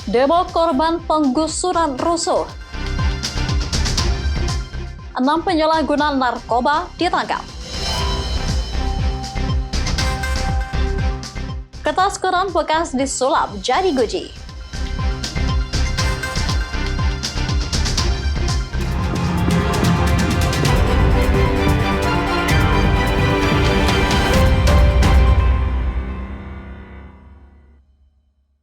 Demo korban penggusuran rusuh. 6 penyalahguna narkoba ditangkap. Kertas koran bekas disulap jadi guci.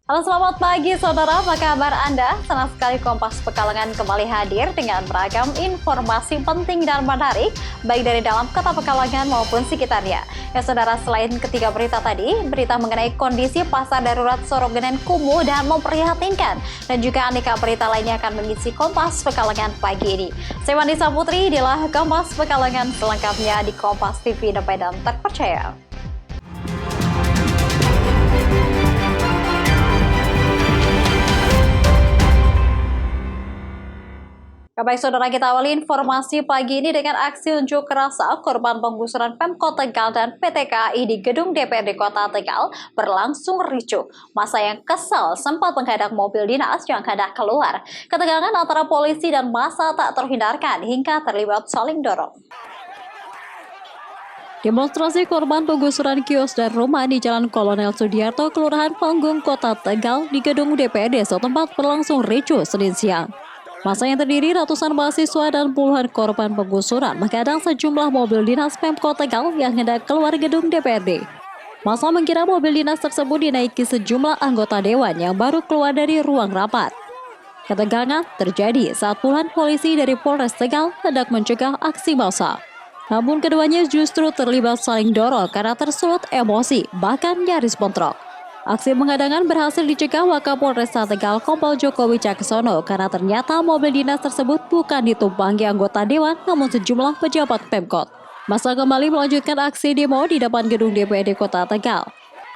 Halo, selamat pagi saudara, apa kabar Anda? Senang sekali Kompas Pekalongan kembali hadir dengan beragam informasi penting dan menarik, baik dari dalam kota Pekalongan maupun sekitarnya. Ya saudara, selain ketiga berita tadi, berita mengenai kondisi pasar darurat Sorogenen kumuh dan memprihatinkan, dan juga aneka berita lainnya akan mengisi Kompas Pekalongan pagi ini. Saya Wanita Putri, inilah Kompas Pekalongan selengkapnya di Kompas TV independen terpercaya. Baik saudara, kita awali informasi pagi ini dengan aksi unjuk rasa korban penggusuran Pemkot Tegal dan PT KAI di gedung DPRD Kota Tegal berlangsung ricuh. Masa yang kesal sempat menghadang mobil dinas yang hendak keluar. Ketegangan antara polisi dan massa tak terhindarkan hingga terlibat saling dorong. Demonstrasi korban penggusuran kios dan rumah di Jalan Kolonel Sudiarto, Kelurahan Panggung, Kota Tegal di gedung DPRD setempat berlangsung ricuh Senin siang. Masa yang terdiri ratusan mahasiswa dan puluhan korban penggusuran menghadang sejumlah mobil dinas Pemkot Tegal yang hendak keluar gedung DPRD. Masa mengira mobil dinas tersebut dinaiki sejumlah anggota dewan yang baru keluar dari ruang rapat. Ketegangan terjadi saat puluhan polisi dari Polres Tegal hendak mencegah aksi massa. Namun keduanya justru terlibat saling dorong karena tersulut emosi, bahkan nyaris bentrok. Aksi penghadangan berhasil dicegah Wakapolresta Tegal Kompol Joko Wicaksono karena ternyata mobil dinas tersebut bukan ditumpangi anggota dewan namun sejumlah pejabat Pemkot. Masa kembali melanjutkan aksi demo di depan gedung DPRD Kota Tegal.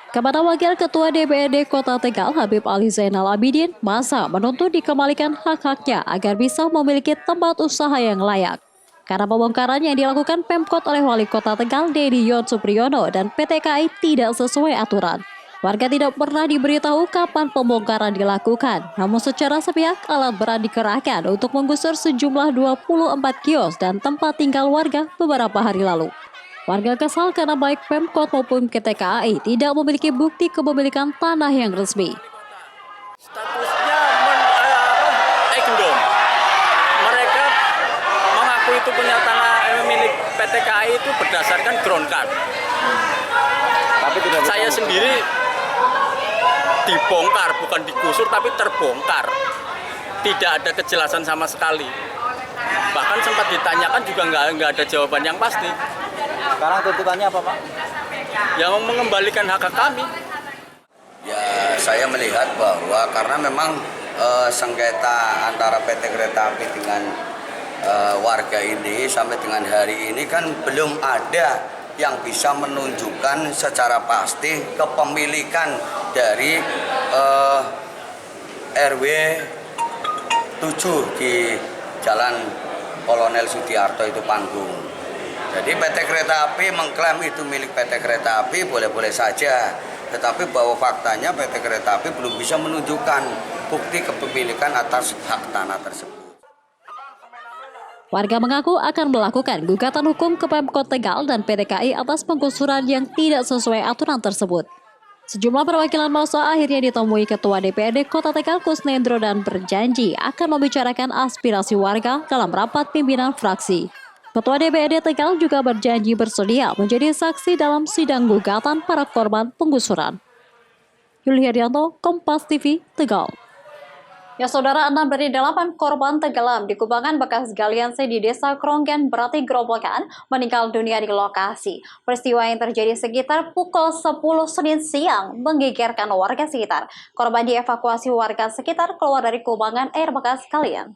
Kepada Wakil Ketua DPRD Kota Tegal Habib Ali Zainal Abidin, masa menuntut dikembalikan hak-haknya agar bisa memiliki tempat usaha yang layak. Karena pembongkaran yang dilakukan Pemkot oleh Wali Kota Tegal Dedi Yon Supriyono dan PT KAI tidak sesuai aturan. Warga tidak pernah diberitahu kapan pembongkaran dilakukan, namun secara sepihak alat berat dikerahkan untuk menggusur sejumlah 24 kios dan tempat tinggal warga beberapa hari lalu. Warga kesal karena baik Pemkot maupun PT KAI tidak memiliki bukti kepemilikan tanah yang resmi. Statusnya ekendom. Mereka mengaku itu punya tanah milik PT KAI itu berdasarkan ground card. Tapi tidak saya sendiri dibongkar, bukan digusur tapi terbongkar. Tidak ada kejelasan sama sekali. Bahkan sempat ditanyakan juga nggak ada jawaban yang pasti. Sekarang tuntutannya apa, Pak? Yang mengembalikan hak kami. Ya, saya melihat bahwa karena memang sengketa antara PT Kereta Api dengan warga ini sampai dengan hari ini kan belum ada yang bisa menunjukkan secara pasti kepemilikan dari RW 7 di Jalan Kolonel Sudiarto itu Panggung. Jadi PT Kereta Api mengklaim itu milik PT Kereta Api boleh-boleh saja. Tetapi bahwa faktanya PT Kereta Api belum bisa menunjukkan bukti kepemilikan atas hak tanah tersebut. Warga mengaku akan melakukan gugatan hukum ke Pemkot Tegal dan PT KAI atas penggusuran yang tidak sesuai aturan tersebut. Sejumlah perwakilan massa akhirnya ditemui Ketua DPRD Kota Tegal Kusnendro dan berjanji akan membicarakan aspirasi warga dalam rapat pimpinan fraksi. Ketua DPRD Tegal juga berjanji bersedia menjadi saksi dalam sidang gugatan para korban penggusuran. Yuli Haryanto, Kompas TV, Tegal. Ya saudara, 6 dari 8 korban tenggelam di kubangan bekas galian C di Desa Kronggen Berarti Grobogan meninggal dunia di lokasi. Peristiwa yang terjadi sekitar pukul 10 Senin siang menggegerkan warga sekitar. Korban dievakuasi warga sekitar keluar dari kubangan air bekas galian.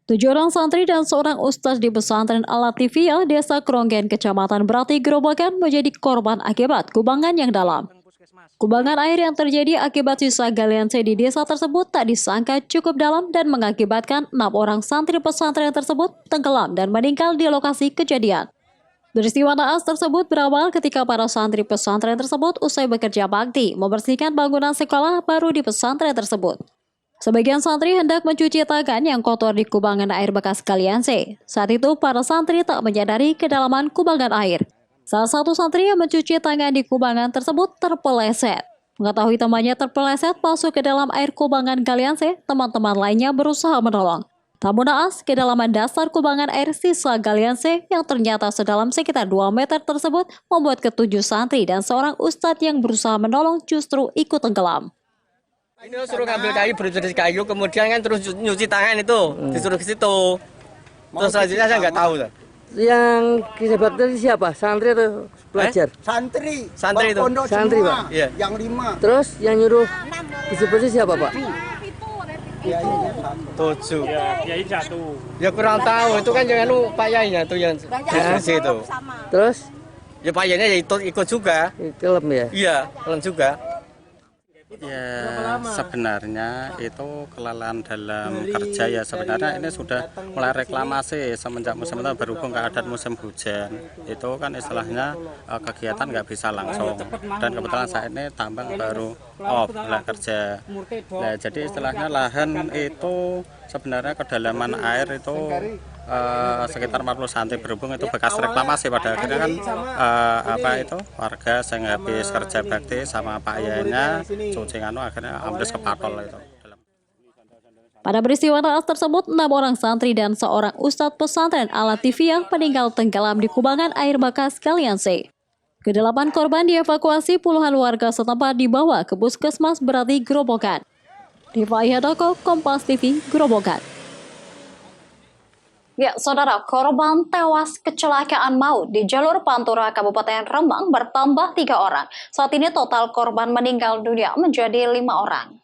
7 orang santri dan seorang ustaz di pesantren Al-Latifiyah Desa Kronggen Kecamatan Berarti Grobogan menjadi korban akibat kubangan yang dalam. Kubangan air yang terjadi akibat sisa galian C di desa tersebut tak disangka cukup dalam dan mengakibatkan 6 orang santri pesantren tersebut tenggelam dan meninggal di lokasi kejadian. Peristiwa naas tersebut berawal ketika para santri pesantren tersebut usai bekerja bakti membersihkan bangunan sekolah baru di pesantren tersebut. Sebagian santri hendak mencuci tangan yang kotor di kubangan air bekas Kalian C. Saat itu para santri tak menyadari kedalaman kubangan air. Salah satu santri yang mencuci tangan di kubangan tersebut terpeleset. Mengetahui temannya terpeleset masuk ke dalam air kubangan Kalian C, teman-teman lainnya berusaha menolong. Namun naas, kedalaman dasar kubangan air sisa Kalian C yang ternyata sedalam sekitar 2 meter tersebut membuat ketujuh santri dan seorang ustadz yang berusaha menolong justru ikut tenggelam. Ini suruh ngambil kayu, berusaha kayu, kemudian kan terus nyuci tangan itu, disuruh ke situ. Terus selanjutnya saya nggak tahu. Yang kisah tadi siapa? Santri atau pelajar? Santri. Santri itu. Pondok Santri, semua. Pak? Iya. Yang 5. Terus yang nyuruh bersih-bersih siapa, Pak? Ya, 7. Ya kurang tahu, itu kan jangan lu Pak Yainya tuh yang di situ. Terus Ya Pak Yainya ya ikut juga. kelem ya? Iya, kalian juga. Ya sebenarnya itu kelelahan dalam kerja ya, sebenarnya ini sudah mulai reklamasi semenjak musim itu, berhubung keadaan musim hujan itu kan istilahnya kegiatan nggak bisa langsung, dan kebetulan saat ini tambang baru off mulai kerja. Nah jadi istilahnya lahan itu sebenarnya kedalaman air itu sekitar 40 cm, berhubung itu bekas reklamasi. Pada akhirnya kan warga yang habis kerja bakti sama Pak Yainya cuci akhirnya ambles ke patol itu. Pada peristiwa naas tersebut, 6 orang santri dan seorang ustadz pesantren Al-Latifiyah meninggal tenggelam di kubangan air bekas Kalian C. Kedelapan korban dievakuasi, puluhan warga setempat dibawa ke puskesmas Berati Grobogan. Rifa Ihadoko, Kompas TV, Grobogan. Ya, saudara, korban tewas kecelakaan maut di jalur Pantura Kabupaten Rembang bertambah 3 orang. Saat ini total korban meninggal dunia menjadi 5 orang.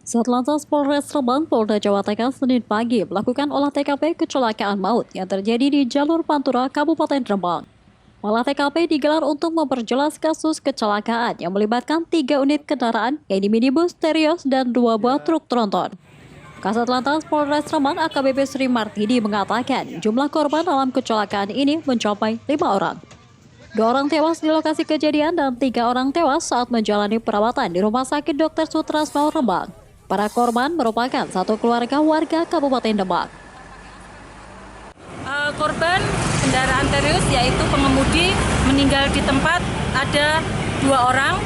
Satlantas Polres Rembang, Polda Jawa Tengah Senin pagi melakukan olah TKP kecelakaan maut yang terjadi di jalur Pantura Kabupaten Rembang. Olah TKP digelar untuk memperjelas kasus kecelakaan yang melibatkan 3 unit kendaraan, yaitu minibus, Terios, dan 2 buah truk tronton. Kasat Lantas Polres Rembang AKBP Sri Martini mengatakan jumlah korban dalam kecelakaan ini mencapai 5 orang. 2 orang tewas di lokasi kejadian dan 3 orang tewas saat menjalani perawatan di Rumah Sakit Dr. Sutrasno Rembang. Para korban merupakan satu keluarga warga Kabupaten Demak. Korban kendaraan Terios yaitu pengemudi meninggal di tempat ada 2 orang.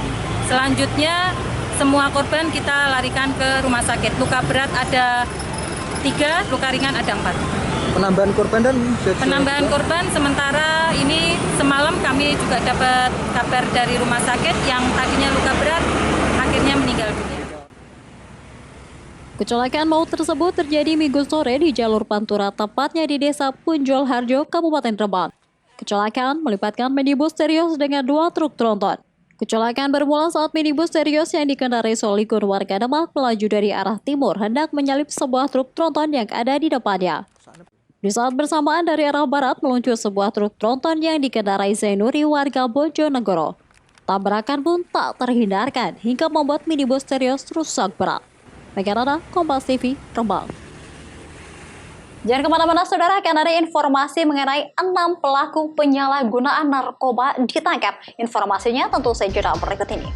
Selanjutnya semua korban kita larikan ke rumah sakit. Luka berat ada 3, luka ringan ada 4. Penambahan korban dan Penambahan korban sementara ini semalam kami juga dapat kabar dari rumah sakit yang tadinya luka berat akhirnya meninggal dunia. Kecelakaan maut tersebut terjadi Minggu sore di jalur Pantura, tepatnya di Desa Punjol Harjo, Kabupaten Rembang. Kecelakaan melibatkan minibus Terios dengan 2 truk tronton. Kecelakaan bermula saat minibus Terios yang dikendarai Solikun warga Demak melaju dari arah timur hendak menyalip sebuah truk tronton yang ada di depannya. Di saat bersamaan dari arah barat meluncur sebuah truk tronton yang dikendarai Zainuri warga Bojonegoro. Tabrakan pun tak terhindarkan hingga membuat minibus Terios rusak berat. Megarada, Kompas TV, Rembang. Jangan kemana-mana saudara, akan ada informasi mengenai 6 pelaku penyalahgunaan narkoba ditangkap. Informasinya tentu saja berikut ini.